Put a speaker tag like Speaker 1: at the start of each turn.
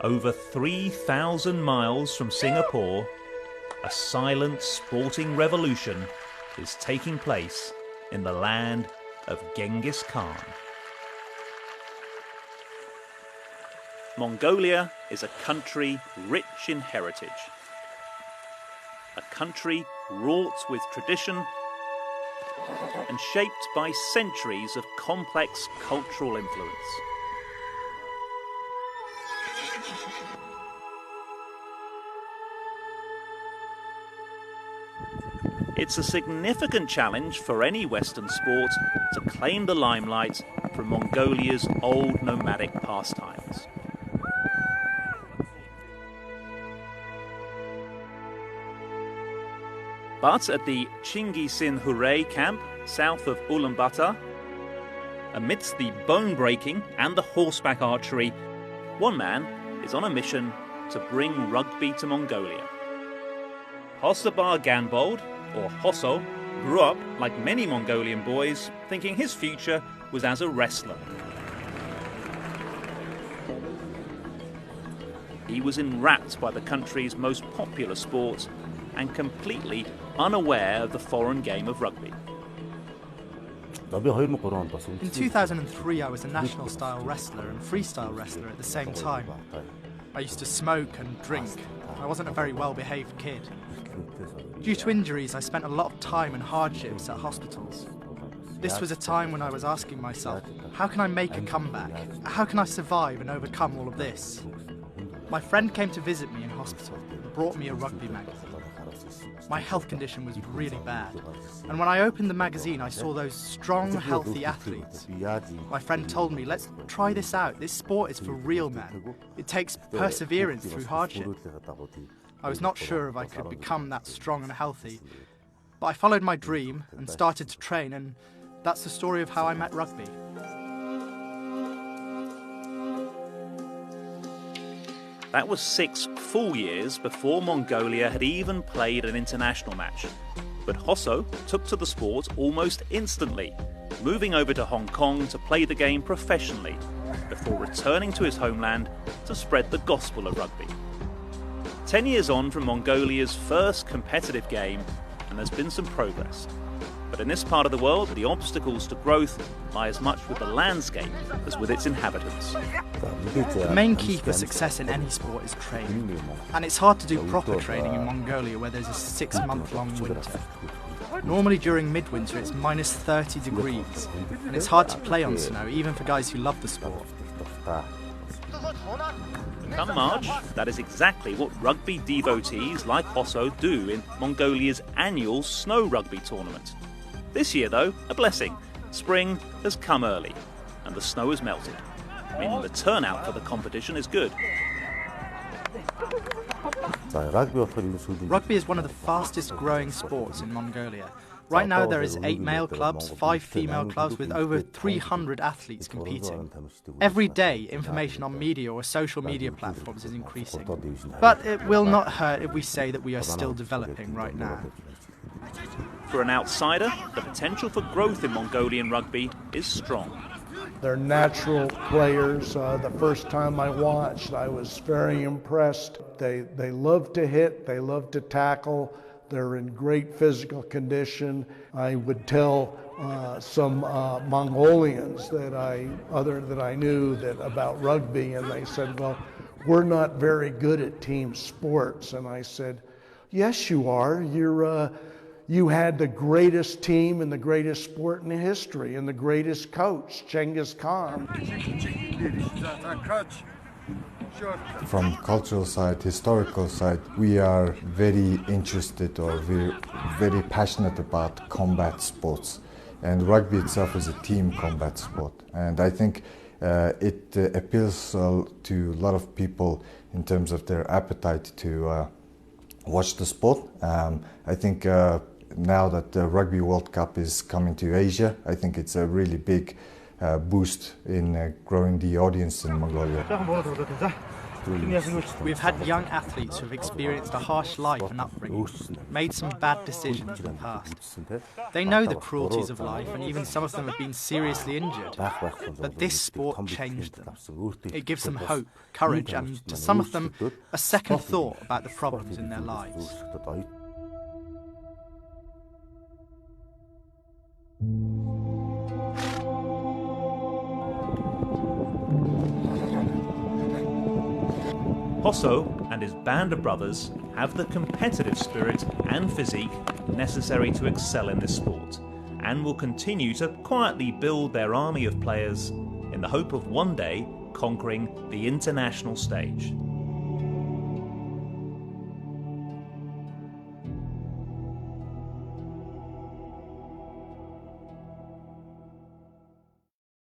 Speaker 1: Over 3,000 miles from Singapore, a silent sporting revolution is taking place in the land of Genghis Khan. Mongolia is a country rich in heritage, a country wrought with tradition and shaped by centuries of complex cultural influence. It's a significant challenge for any Western sport to claim the limelight from Mongolia's old nomadic pastimes. But at the Chingisin Hure camp south of Ulaanbaatar, amidst the bone-breaking and the horseback archery, one man is on a mission to bring rugby to Mongolia. Khosbayar Ganbold, or Hosso, grew up, like many Mongolian boys, thinking his future was as a wrestler. He was enwrapped by the country's most popular sport and completely unaware of the foreign game of rugby.
Speaker 2: In 2003, I was a national-style wrestler and freestyle wrestler at the same time. I used to smoke and drink. I wasn't a very well-behaved kid. Due to injuries, I spent a lot of time and hardships at hospitals. This was a time when I was asking myself, how can I make a comeback? How can I survive and overcome all of this? My friend came to visit me in hospital and brought me a rugby magazine. My health condition was really bad, and when I opened the magazine I saw those strong, healthy athletes. My friend told me, let's try this out. This sport is for real men. It takes perseverance through hardship. I was not sure if I could become that strong and healthy, but I followed my dream and started to train, and that's the story of how I met rugby.
Speaker 1: That was 6 full years before Mongolia had even played an international match. But Hosso took to the sport almost instantly, moving over to Hong Kong to play the game professionally, before returning to his homeland to spread the gospel of rugby. 10 years on from Mongolia's first competitive game, and there's been some progress. But in this part of the world, the obstacles to growth lie as much with the landscape as with its inhabitants.
Speaker 2: The main key for success in any sport is training. And it's hard to do proper training in Mongolia where there's a 6-month-long winter. Normally during midwinter it's minus 30 degrees, and it's hard to play on snow even for guys who love the sport.
Speaker 1: Come March, that is exactly what rugby devotees like Hosso do in Mongolia's annual snow rugby tournament. This year, though, a blessing. Spring has come early, and the snow has melted, meaning the turnout for the competition is good.
Speaker 2: Rugby is one of the fastest growing sports in Mongolia. Right now there is 8 male clubs, 5 female clubs with over 300 athletes competing. Every day information on media or social media platforms is increasing. But it will not hurt if we say that we are still developing right now.
Speaker 1: For an outsider, the potential for growth in Mongolian rugby is strong.
Speaker 3: They're natural players. The first time I watched, I was very impressed. They love to hit, they love to tackle, they're in great physical condition. I would tell some Mongolians that I knew about rugby, and they said, well, we're not very good at team sports. And I said, yes, you are. You had the greatest team and the greatest sport in history and the greatest coach, Genghis Khan.
Speaker 4: From cultural side, historical side, we are very interested or we're very passionate about combat sports. And rugby itself is a team combat sport. And I think it appeals to a lot of people in terms of their appetite to watch the sport. I think now that the Rugby World Cup is coming to Asia, I think it's a really big boost in growing the audience in Mongolia.
Speaker 2: We've had young athletes who have experienced a harsh life and upbringing, made some bad decisions in the past. They know the cruelties of life, and even some of them have been seriously injured. But this sport changed them. It gives them hope, courage, and to some of them, a second thought about the problems in their lives.
Speaker 1: Hosso and his band of brothers have the competitive spirit and physique necessary to excel in this sport, and will continue to quietly build their army of players in the hope of one day conquering the international stage.